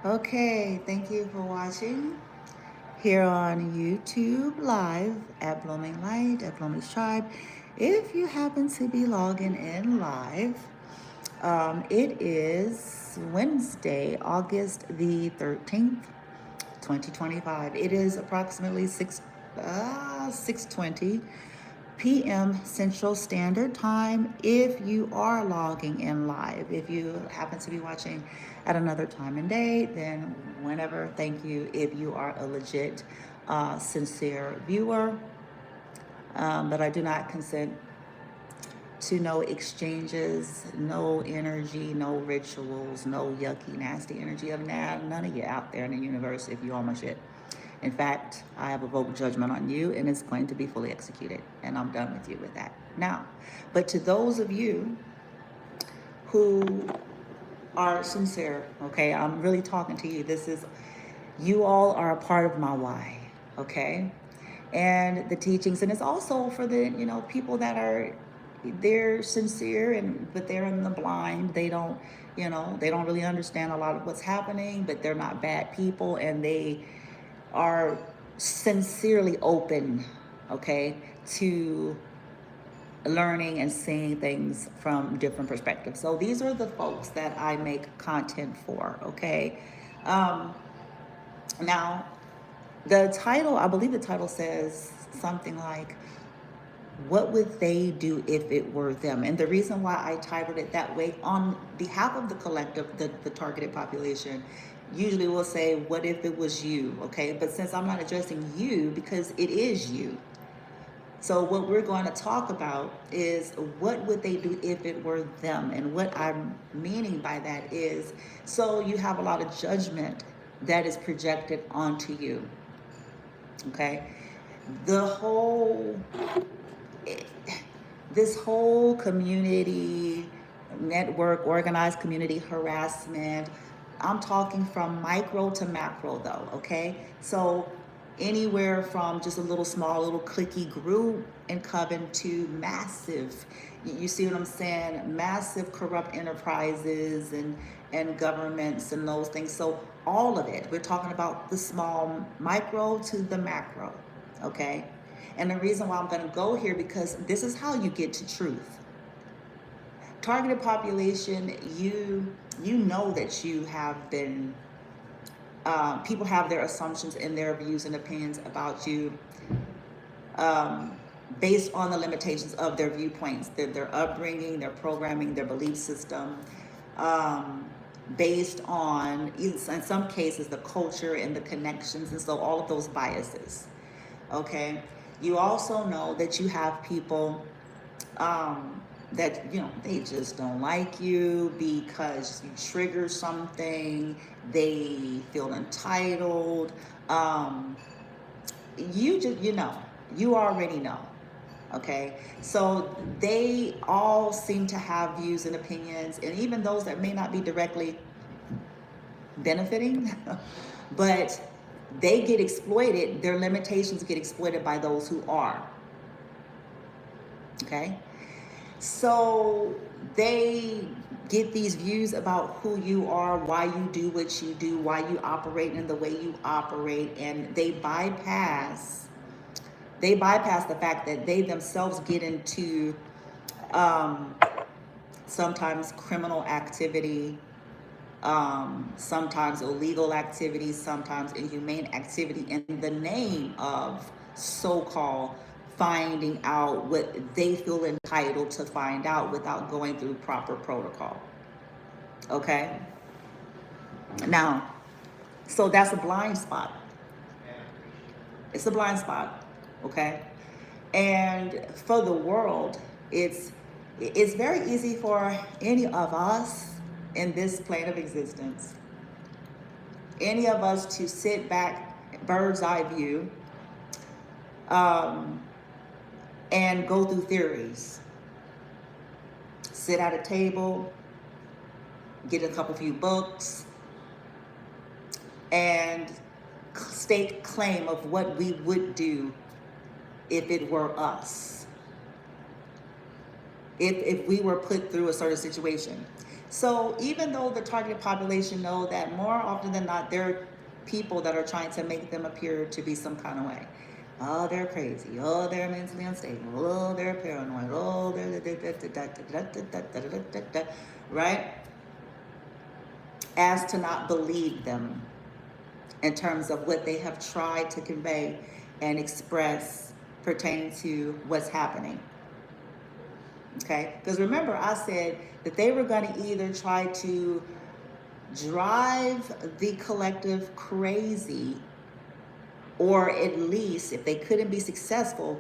Okay, thank you for watching here on YouTube live at Blooming Light, at Blooming Tribe. If you happen to be logging in live, it is Wednesday, August the 13th, 2025. It is approximately 6:20 p.m. Central Standard Time. If you are logging in live, if you happen to be watching at another time and day, then whenever, thank you. If you are a legit, sincere viewer, but I do not consent to no exchanges, no energy, no rituals, no yucky, nasty energy of none of you out there in the universe if you all my shit. In fact, I have evoked judgment on you and it's going to be fully executed. And I'm done with you with that. Now, but to those of you who are sincere, okay, I'm really talking to you. You all are a part of my why, okay? And the teachings, and it's also for the, people that they're sincere but they're in the blind. They don't really understand a lot of what's happening, but they're not bad people and they are sincerely open, okay, to learning and seeing things from different perspectives. So these are the folks that I make content for, okay? Now, I believe the title says something like, what would they do if it were them? And the reason why I titled it that way, on behalf of the collective, the targeted population, usually we'll say, what if it was you, okay? But since I'm not addressing you, because it is you. So what we're going to talk about is what would they do if it were them? And what I'm meaning by that is, so you have a lot of judgment that is projected onto you, okay? This whole community network, organized community harassment, I'm talking from micro to macro though, okay? So anywhere from just a small little cliquey group and coven to massive, you see what I'm saying? Massive corrupt enterprises and governments and those things. So all of it, we're talking about the small micro to the macro, okay? And the reason why I'm going to go here, because this is how you get to truth. Targeted population, you know that you have been, people have their assumptions and their views and opinions about you based on the limitations of their viewpoints, their upbringing, their programming, their belief system, based on, in some cases, the culture and the connections, and so all of those biases, okay? You also know that you have people that, they just don't like you because you trigger something. They feel entitled. You already know. Okay, so they all seem to have views and opinions, and even those that may not be directly benefiting, but they get exploited. Their limitations get exploited by those who are. Okay, so they get these views about who you are, why you do what you do, why you operate in the way you operate, and they bypass the fact that they themselves get into sometimes criminal activity, sometimes illegal activity, sometimes inhumane activity in the name of so-called finding out what they feel entitled to find out without going through proper protocol. Okay? Now, so that's a blind spot. It's a blind spot. Okay? And for the world, it's very easy for any of us in this plane of existence, any of us to sit back, bird's eye view, and go through theories. Sit at a table, get a few books, and state claim of what we would do if it were us. If we were put through a certain situation. So even though the targeted population know that more often than not, there are people that are trying to make them appear to be some kind of way. Oh, they're crazy. Oh, they're mentally unstable. Oh, they're paranoid. Oh, they're right? As to not believe them in terms of what they have tried to convey and express pertaining to what's happening. Okay? Because remember, I said that they were going to either try to drive the collective crazy, or at least, if they couldn't be successful,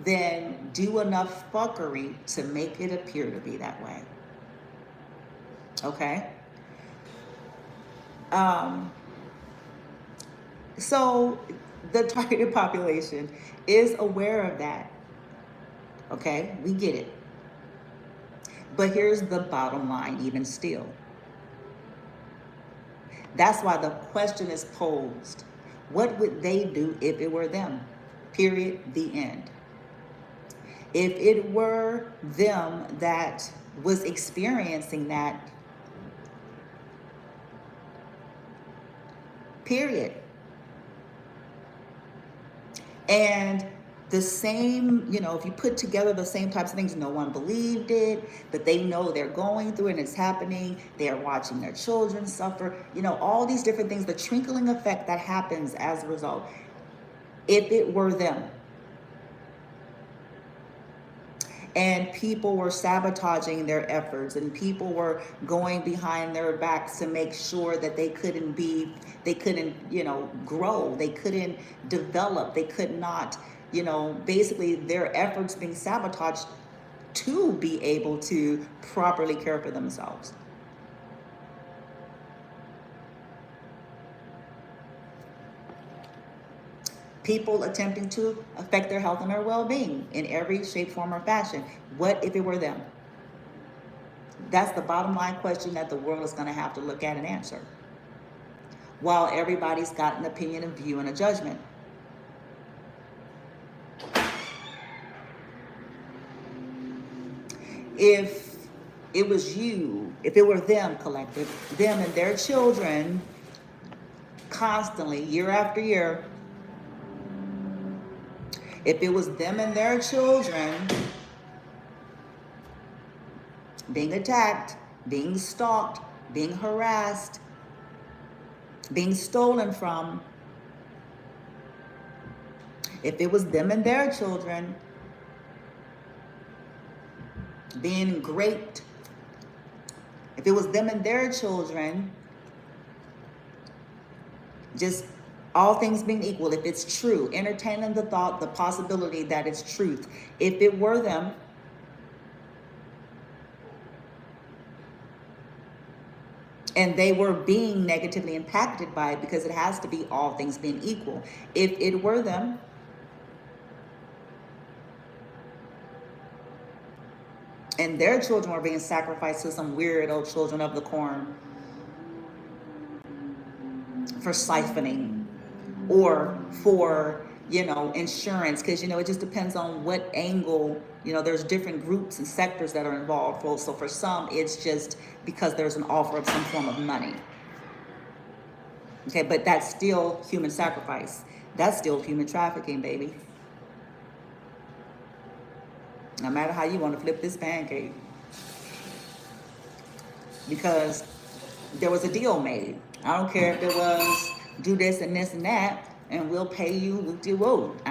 then do enough fuckery to make it appear to be that way. Okay? So the targeted population is aware of that. Okay? We get it. But here's the bottom line, even still. That's why the question is posed. What would they do if it were them? Period. The end. If it were them that was experiencing that, period. And the same, if you put together the same types of things, no one believed it, but they know they're going through it and it's happening. They're watching their children suffer, all these different things, the trickling effect that happens as a result. If it were them, and people were sabotaging their efforts, and people were going behind their backs to make sure that they couldn't grow, they couldn't develop, they could not, basically their efforts being sabotaged to be able to properly care for themselves. People attempting to affect their health and their well-being in every shape, form, or fashion. What if it were them? That's the bottom line question that the world is going to have to look at and answer. While everybody's got an opinion, a view, and a judgment. If it was you, if it were them, collective, them and their children, constantly, year after year, if it was them and their children being attacked, being stalked, being harassed, being stolen from, if it was them and their children being raped, if it was them and their children, just all things being equal, if it's true, entertaining the thought, the possibility that it's truth, if it were them, and they were being negatively impacted by it, because it has to be all things being equal, if it were them, and their children were being sacrificed to some weirdo children of the corn for siphoning, or for, insurance, because, it just depends on what angle, there's different groups and sectors that are involved. So for some, it's just because there's an offer of some form of money. Okay, but that's still human sacrifice. That's still human trafficking, baby. No matter how you want to flip this pancake. Because there was a deal made. I don't care if it was do this and this and that, and we'll pay you whoop-de-whoop.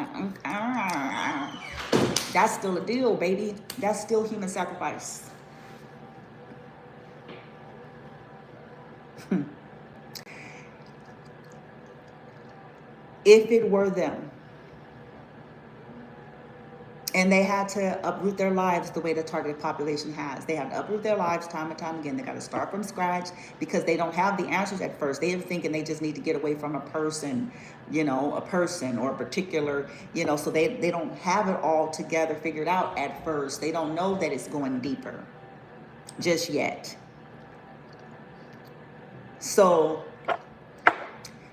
That's still a deal, baby. That's still human sacrifice. If it were them, and they had to uproot their lives the way the targeted population has. They have to uproot their lives time and time again. They got to start from scratch because they don't have the answers at first. They're thinking they just need to get away from a person, a person or a particular, so they don't have it all together figured out at first. They don't know that it's going deeper just yet. So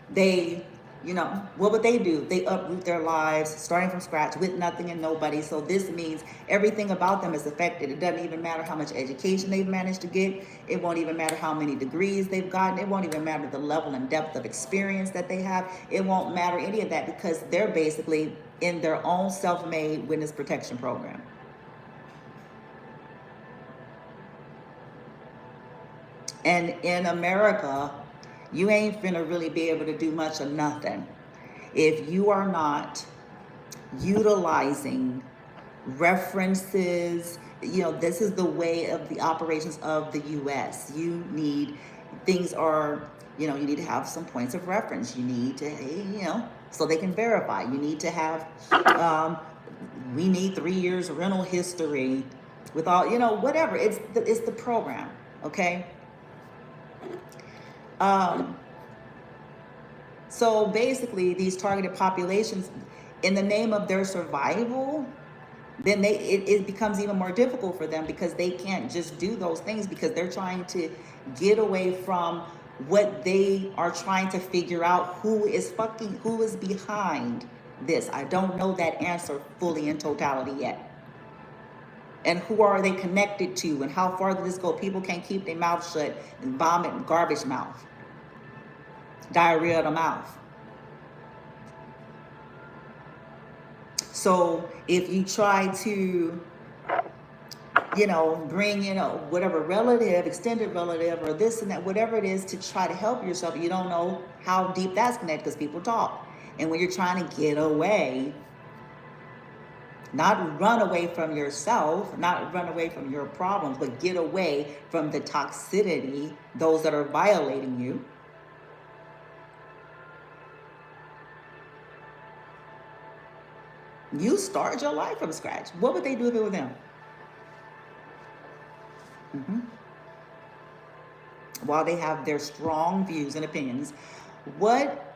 they You know, what would they do? They uproot their lives, starting from scratch with nothing and nobody. So this means everything about them is affected. It doesn't even matter how much education they've managed to get. It won't even matter how many degrees they've gotten. It won't even matter the level and depth of experience that they have. It won't matter any of that because they're basically in their own self-made witness protection program. And in America, you ain't finna really be able to do much of nothing if you are not utilizing references. You know, this is the way of the operations of the US. You need, things are, you know, you need to have some points of reference. You need to, you know, so they can verify. You need to have, we need 3 years rental history with all, you know, whatever. It's the program, okay? So basically, these targeted populations, in the name of their survival, then it becomes even more difficult for them because they can't just do those things because they're trying to get away from what they are trying to figure out, who is behind this. I don't know that answer fully in totality yet. And who are they connected to, and how far does this go? People can't keep their mouth shut and vomit garbage mouth, diarrhea of the mouth. So if you try to, you know, bring, you know, whatever relative, extended relative, or this and that, whatever it is, to try to help yourself, you don't know how deep that's connected because people talk. And when you're trying to get away, not run away from yourself, not run away from your problems, but get away from the toxicity, those that are violating you, you start your life from scratch. What would they do if it were them? While they have their strong views and opinions, what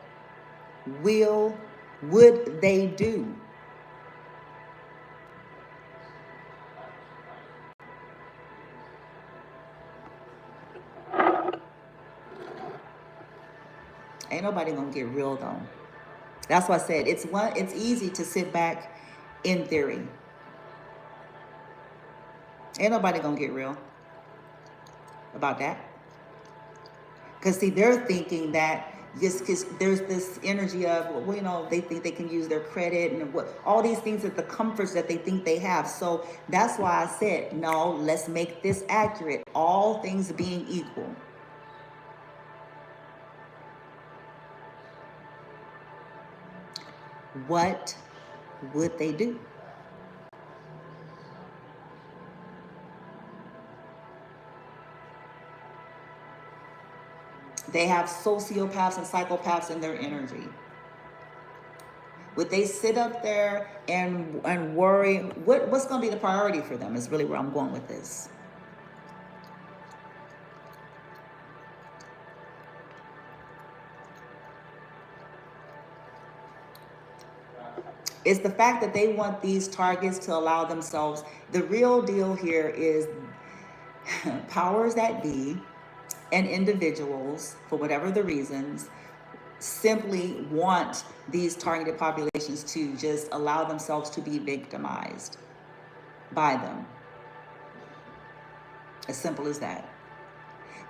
would they do? Ain't nobody gonna get real though. That's why I said it's easy to sit back in theory. Ain't nobody gonna get real about that. Because see, they're thinking that just because there's this energy of, well, you know, they think they can use their credit and what, all these things, that the comforts that they think they have. So that's why I said, no, let's make this accurate. All things being equal. What would they do? They have sociopaths and psychopaths in their energy. Would they sit up there and worry? What's going to be the priority for them is really where I'm going with this. It's the fact that they want these targets to allow themselves. The real deal here is powers that be and individuals, for whatever the reasons, simply want these targeted populations to just allow themselves to be victimized by them. As simple as that.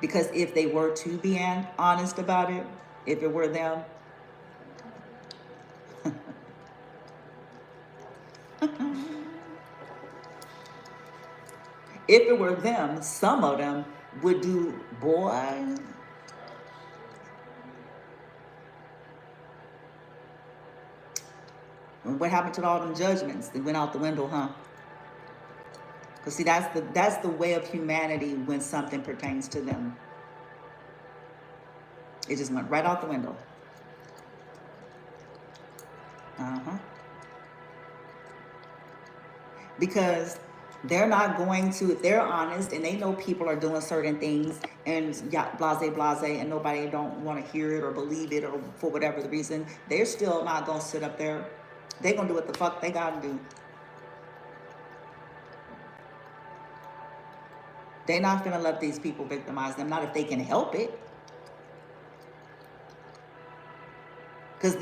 Because if they were to be honest about it, if it were them, if it were them, some of them would do, boy. What happened to all them judgments? They went out the window, huh? Because see, that's the way of humanity when something pertains to them. It just went right out the window. Because they're not going to, if they're honest and they know people are doing certain things and blase, and nobody don't want to hear it or believe it or for whatever the reason, they're still not going to sit up there. They're going to do what the fuck they got to do. They're not going to let these people victimize them, not if they can help it. Because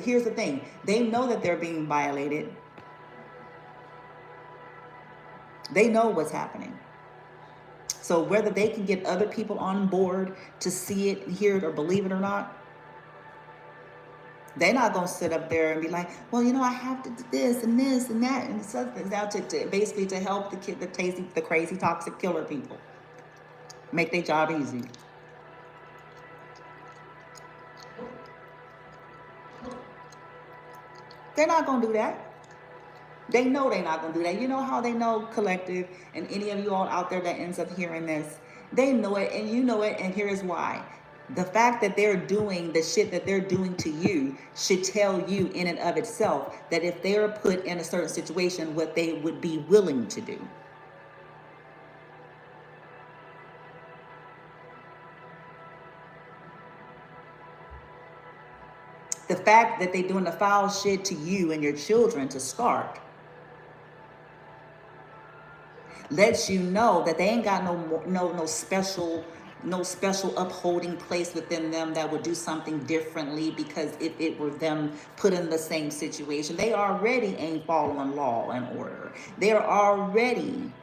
here's the thing. They know that they're being violated. They know what's happening. So whether they can get other people on board to see it, hear it, or believe it or not, they're not going to sit up there and be like, well, you know, I have to do this and this and that and something now to basically to help the crazy, toxic killer people. Make their job easy. They're not going to do that. They know they're not going to do that. You know how they know, collective, and any of you all out there that ends up hearing this, they know it and you know it, and here's why. The fact that they're doing the shit that they're doing to you should tell you in and of itself that if they're put in a certain situation, what they would be willing to do. The fact that they're doing the foul shit to you and your children to start lets you know that they ain't got no special upholding place within them that would do something differently, because if it were them put in the same situation, they already ain't following law and order. They're already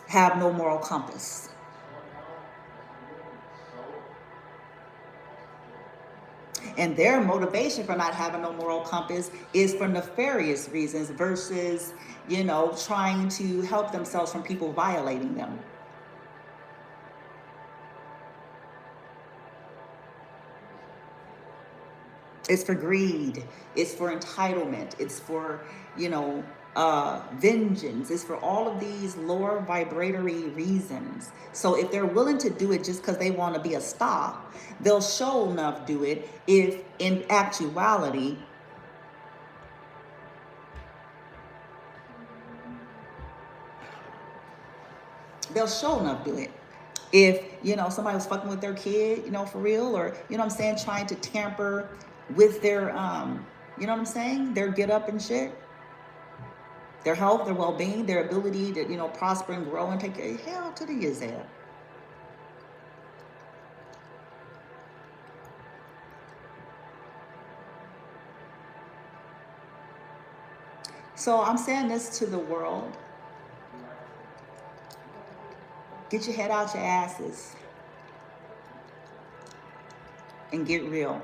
have no moral compass. And their motivation for not having no moral compass is for nefarious reasons versus, you know, trying to help themselves from people violating them. It's for greed. It's for entitlement. It's for, you know, vengeance. It's for all of these lower vibratory reasons. So if they're willing to do it just because they want to be a star, they'll sure enough do it if in actuality they'll sure enough do it. If, you know, somebody was fucking with their kid, you know, for real, or, you know what I'm saying, trying to tamper with their, you know what I'm saying, their get up and shit, their health, their well-being, their ability to, you know, prosper and grow and take care of hell to the years there. So I'm saying this to the world. Get your head out your asses and get real.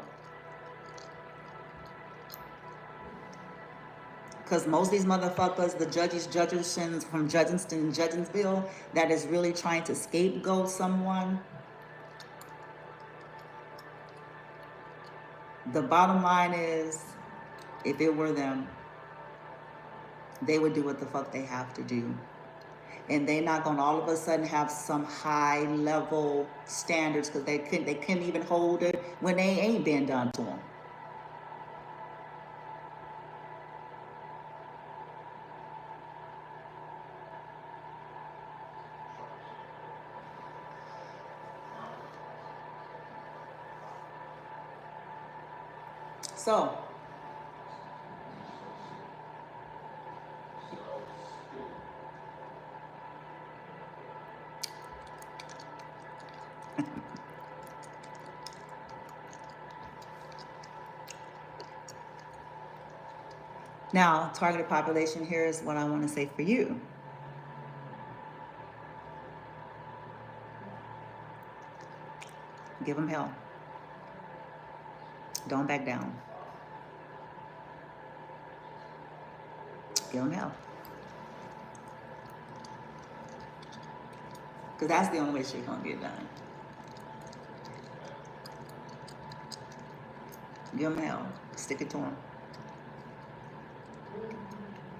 Because most of these motherfuckers, the judges from Judgensville, that is really trying to scapegoat someone. The bottom line is, if it were them, they would do what the fuck they have to do. And they're not going to all of a sudden have some high level standards, because they couldn't even hold it when they ain't been done to them. So, now, targeted population, here is what I want to say for you. Give them hell. Don't back down. Give them hell. Because that's the only way shit's going to get done. Give them hell. Stick it to them.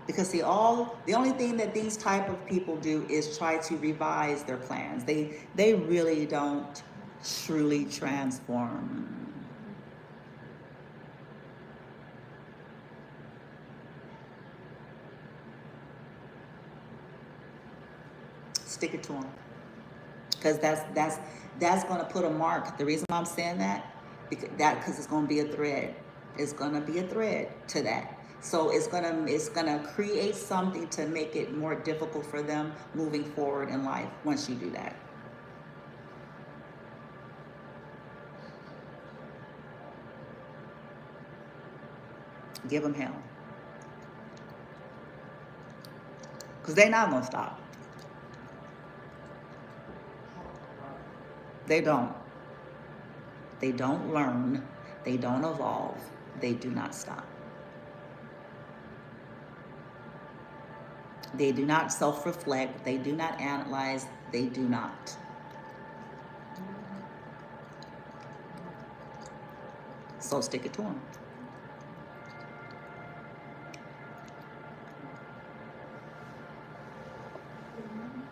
Because see, the only thing that these type of people do is try to revise their plans. They really don't truly transform. Stick it to them, because that's going to put a mark. The reason why I'm saying that, because it's going to be a thread. It's going to be a thread to that. So it's gonna create something to make it more difficult for them moving forward in life once you do that. Give them hell. Because they're not going to stop. They don't. They don't learn. They don't evolve. They do not stop. They do not self-reflect. They do not analyze. They do not. So stick it to them.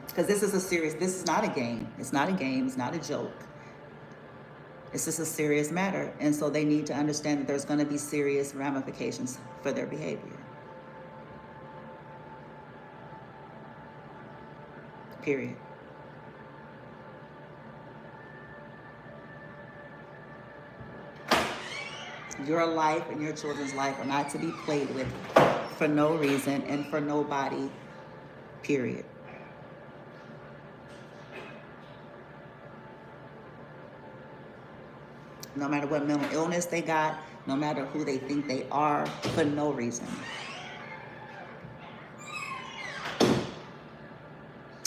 Because this is not a game. It's not a game. It's not a joke. It's just a serious matter. And so they need to understand that there's going to be serious ramifications for their behavior. Period. Your life and your children's life are not to be played with for no reason and for nobody. Period. No matter what mental illness they got, no matter who they think they are, for no reason.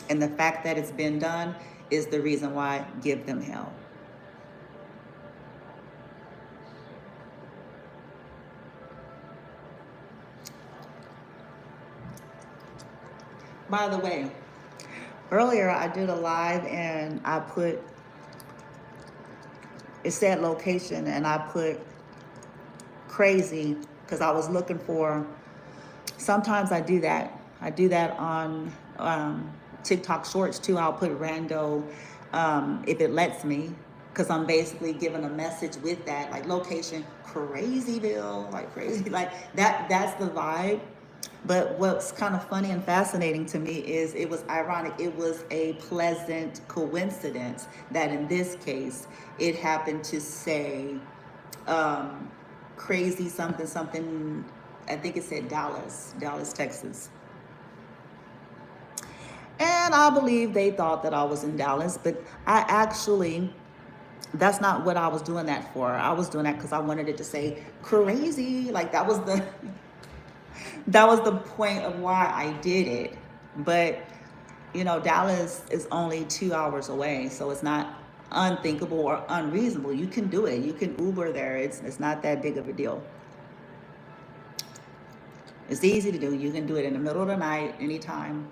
And the fact that it's been done is the reason why. Give them hell. By the way, earlier I did a live and I put, it said location, and I put crazy because I was looking for, sometimes I do that. I do that on TikTok shorts too. I'll put rando if it lets me, because I'm basically giving a message with that, like location, Crazyville, like crazy, like that's the vibe. But what's kind of funny and fascinating to me is it was ironic. It was a pleasant coincidence that in this case, it happened to say crazy something, something, I think it said Dallas, Texas. And I believe they thought that I was in Dallas, but I actually, that's not what I was doing that for. I was doing that because I wanted it to say crazy. Like that was the, that was the point of why I did it. But, you know, Dallas is only 2 hours away, so it's not unthinkable or unreasonable. You can do it. You can Uber there. It's not that big of a deal. It's easy to do. You can do it in the middle of the night, anytime.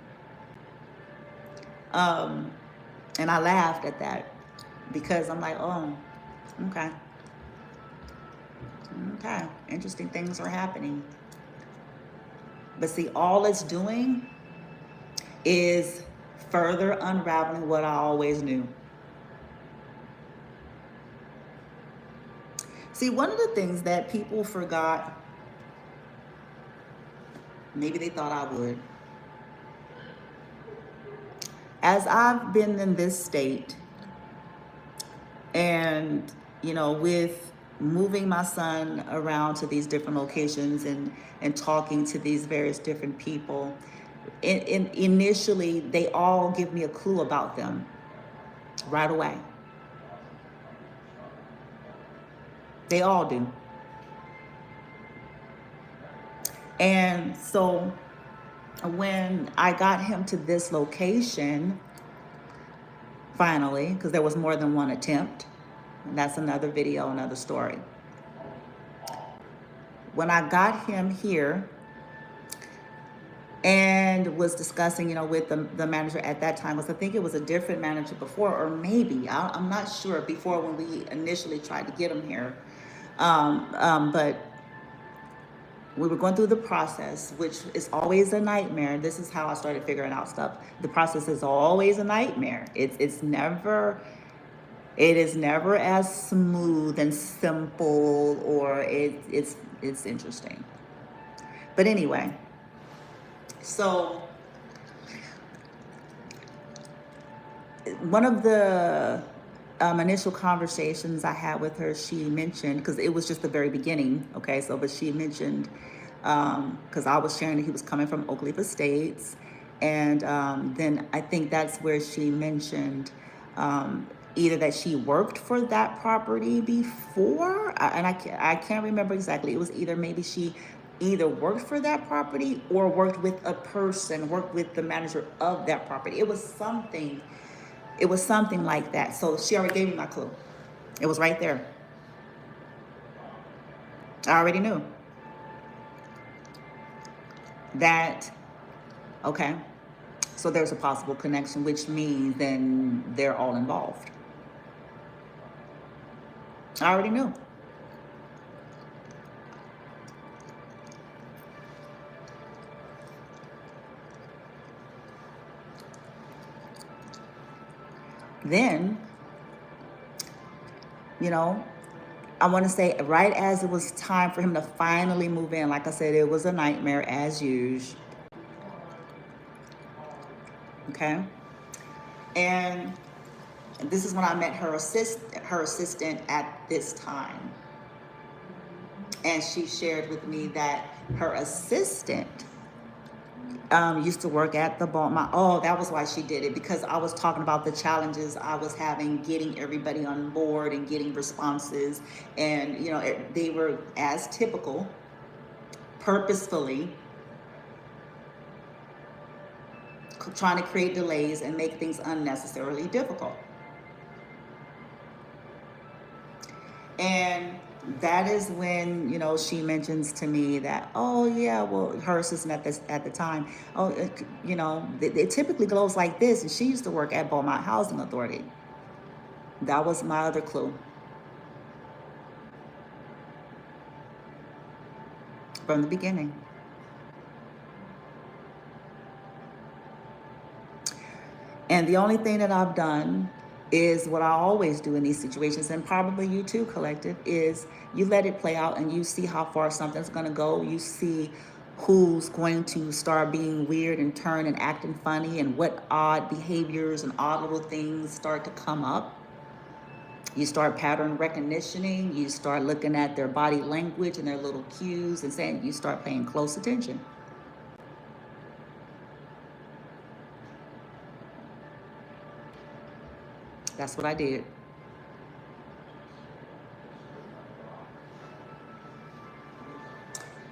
And I laughed at that because I'm like, oh, okay. Okay, interesting things are happening. But see, all it's doing is further unraveling what I always knew. See, one of the things that people forgot, maybe they thought I would, as I've been in this state and, you know, with moving my son around to these different locations and talking to these various different people, initially, they all give me a clue about them right away. They all do. And so when I got him to this location, finally, because there was more than one attempt, and that's another video, another story. When I got him here and was discussing, you know, with the manager at that time, I think it was a different manager before, or maybe, I'm not sure, before when we initially tried to get him here. But we were going through the process, which is always a nightmare. This is how I started figuring out stuff. The process is always a nightmare. It is never as smooth and simple, or it's interesting. But anyway, so one of the initial conversations I had with her, she mentioned, because it was just the very beginning, okay, so, but she mentioned, because I was sharing that he was coming from Oak Estates, and then I think that's where she mentioned either that she worked for that property before, and I can't remember exactly. It was either maybe she either worked for that property or worked with a person, worked with the manager of that property. It was something like that. So she already gave me my clue. It was right there. I already knew that. Okay, so there's a possible connection, which means then they're all involved. I already knew. Then, you know, I want to say right as it was time for him to finally move in, like I said, it was a nightmare as usual. Okay. And this is when I met her assistant at this time. And she shared with me that her assistant used to work at the bar. That was why she did it, because I was talking about the challenges I was having getting everybody on board and getting responses. And, they were, as typical, purposefully trying to create delays and make things unnecessarily difficult. And that is when, she mentions to me that, oh yeah, well, her assistant at the time, it typically goes like this. And she used to work at Beaumont Housing Authority. That was my other clue. From the beginning. And the only thing that I've done is what I always do in these situations, and probably you too, collective, is you let it play out and you see how far something's going to go. You see who's going to start being weird and turn and acting funny, and what odd behaviors and odd little things start to come up. You start pattern recognitioning. You start looking at their body language and their little cues and saying, you start paying close attention. That's what I did.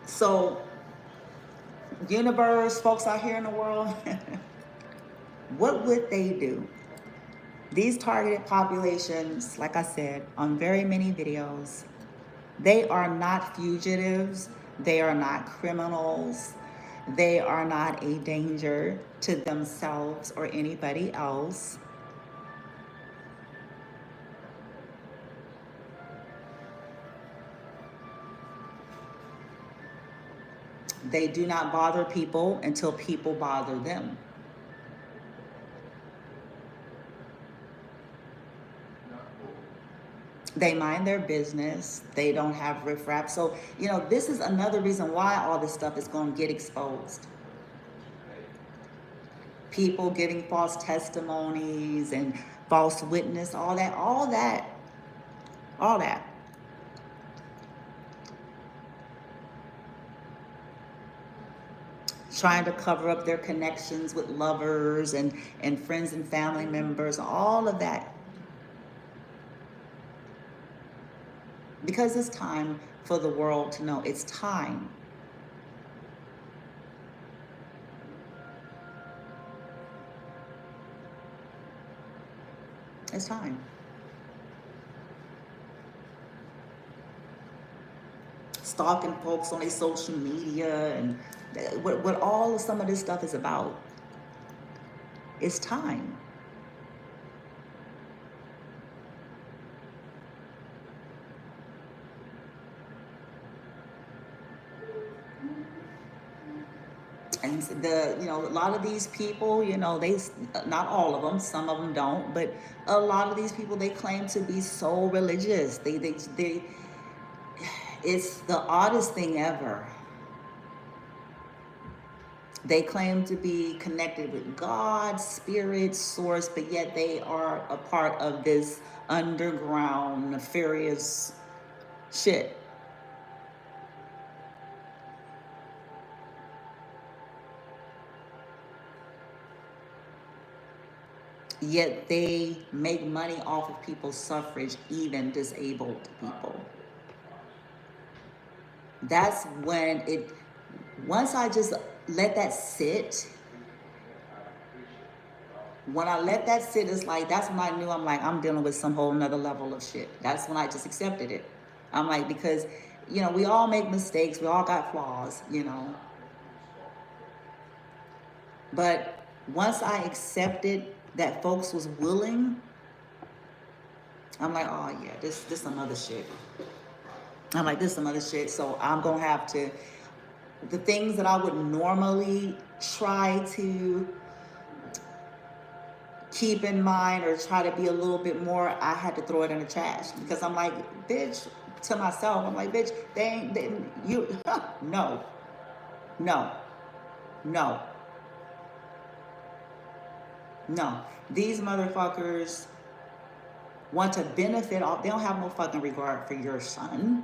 So, universe, folks out here in the world, what would they do? These targeted populations, like I said, on very many videos, they are not fugitives. They are not criminals. They are not a danger to themselves or anybody else. They do not bother people until people bother them. They mind their business. They don't have riffraff. So, this is another reason why all this stuff is going to get exposed. People giving false testimonies and false witness, all that. Trying to cover up their connections with lovers and friends and family members, all of that. Because it's time for the world to know. It's time. It's time. Stalking folks on their social media and what all of some of this stuff is about. It's time. And a lot of these people, they, not all of them, some of them don't, but a lot of these people, they claim to be so religious. They it's the oddest thing ever. They claim to be connected with God, spirit, source, but yet they are a part of this underground, nefarious shit. Yet they make money off of people's suffrage, even disabled people. That's when once I just let that sit, when I let that sit, it's like, that's when I knew, I'm like, I'm dealing with some whole nother level of shit. That's when I just accepted it. I'm like, because, we all make mistakes. We all got flaws. But once I accepted that folks was willing, I'm like, oh yeah, this some other shit. I'm like, this some other shit. So I'm going to have to, the things that I would normally try to keep in mind or try to be a little bit more, I had to throw it in the trash, because I'm like, bitch, to myself, I'm like, bitch, no, no, no, no. These motherfuckers want to benefit off, they don't have no fucking regard for your son.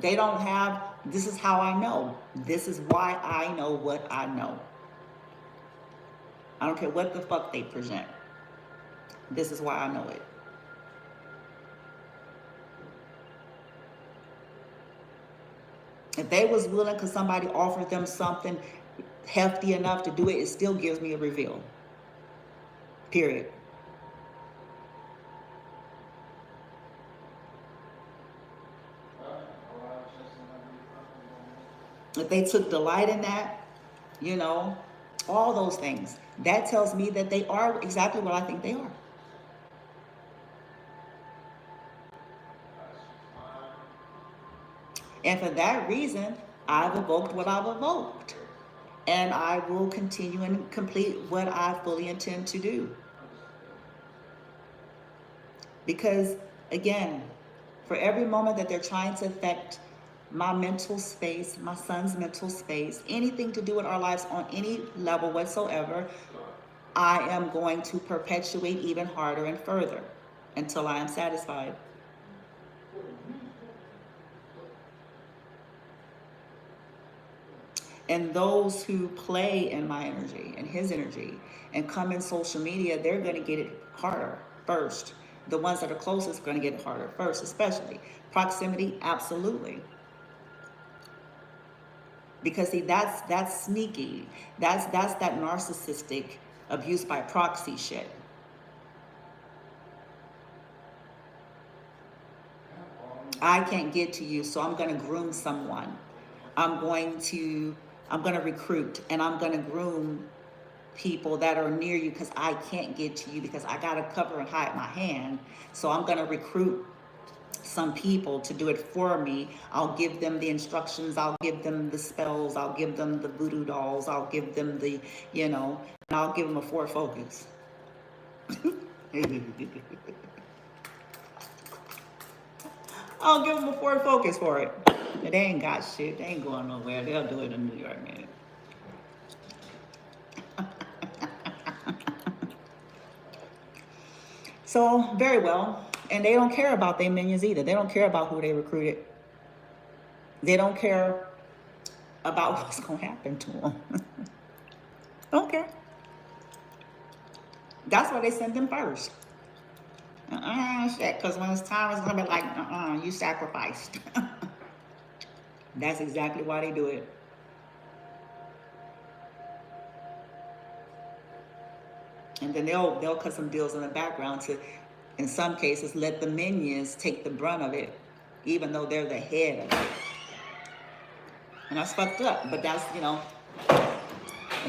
They don't have, this is how I know. This is why I know what I know. I don't care what the fuck they present. This is why I know it. If they was willing because somebody offered them something hefty enough to do it, it still gives me a reveal. Period. If they took delight in that, all those things, that tells me that they are exactly what I think they are. And for that reason, I've evoked what I've evoked. And I will continue and complete what I fully intend to do. Because, again, for every moment that they're trying to affect my mental space, my son's mental space, anything to do with our lives on any level whatsoever, I am going to perpetuate even harder and further until I am satisfied. And those who play in my energy and his energy and come in social media, they're going to get it harder first. The ones that are closest are going to get it harder first, especially. Proximity, absolutely. Because see, that's sneaky. That's that narcissistic abuse by proxy shit. I can't get to you, so I'm going to groom someone. I'm going to recruit, and I'm going to groom people that are near you because I can't get to you because I got to cover and hide my hand. So I'm going to recruit some people to do it for me. I'll give them the instructions. I'll give them the spells. I'll give them the voodoo dolls. I'll give them the, and I'll give them a forward focus. I'll give them a forward focus for it. But they ain't got shit. They ain't going nowhere. They'll do it in New York, man. So, very well. And they don't care about their minions either. They don't care about who they recruited. They don't care about what's going to happen to them. Don't care. That's why they send them first. Shit, because when it's time, it's going to be like, you sacrificed. That's exactly why they do it. And then they'll cut some deals in the background to, in some cases, let the minions take the brunt of it, even though they're the head of it. And that's fucked up. But that's,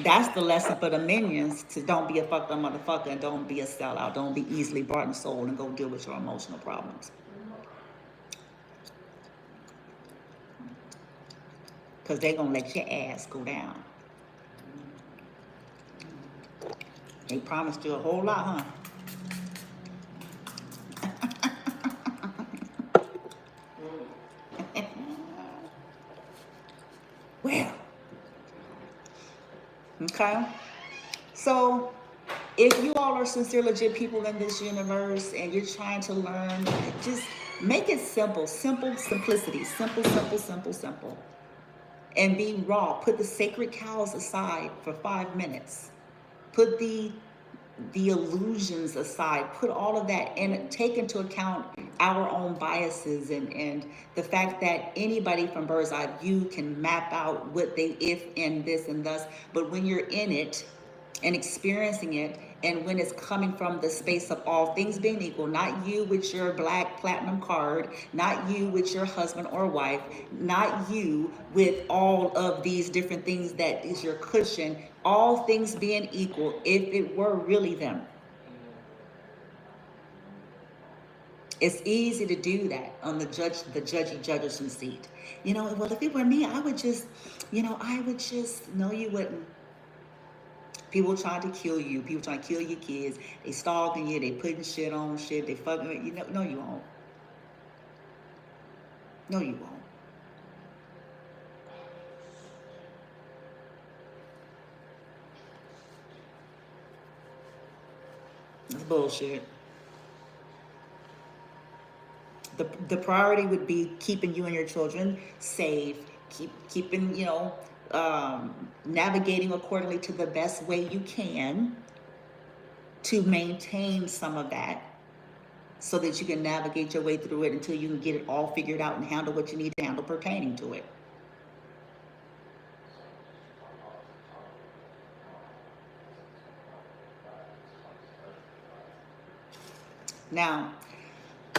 that's the lesson for the minions, to don't be a fucked up motherfucker and don't be a sellout. Don't be easily brought and sold, and go deal with your emotional problems. Because they're going to let your ass go down. They promised you a whole lot, huh? Well, okay. So, if you all are sincere, legit people in this universe and you're trying to learn, just make it simple. Simple simplicity. Simple, simple, simple, simple. And be raw. Put the sacred cows aside for 5 minutes. Put the illusions aside, put all of that and take into account our own biases and the fact that anybody from bird's eye view can map out what they if and this and thus. But when you're in it and experiencing it, and when it's coming from the space of all things being equal, not you with your black platinum card, not you with your husband or wife, not you with all of these different things that is your cushion, all things being equal, if it were really them. It's easy to do that on the judgy judger's seat. Well, if it were me, I would just, no, you wouldn't. People trying to kill you. People trying to kill your kids. They stalking you. They putting shit on shit. They fucking with you. No, you won't. No, you won't. That's bullshit. The priority would be keeping you and your children safe, keeping navigating accordingly to the best way you can to maintain some of that, so that you can navigate your way through it until you can get it all figured out and handle what you need to handle pertaining to it. Now,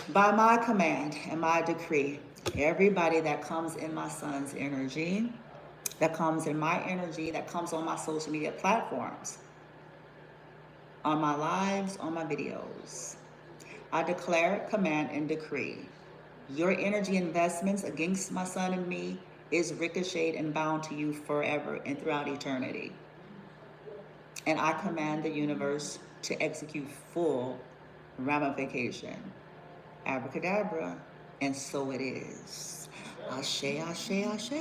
by my command and my decree, everybody that comes in my son's energy, that comes in my energy, that comes on my social media platforms, on my lives, on my videos, I declare, command, and decree your energy investments against my son and me is ricocheted and bound to you forever and throughout eternity. And I command the universe to execute full ramification. Abracadabra, and so it is. Ashe, ashe, ashe.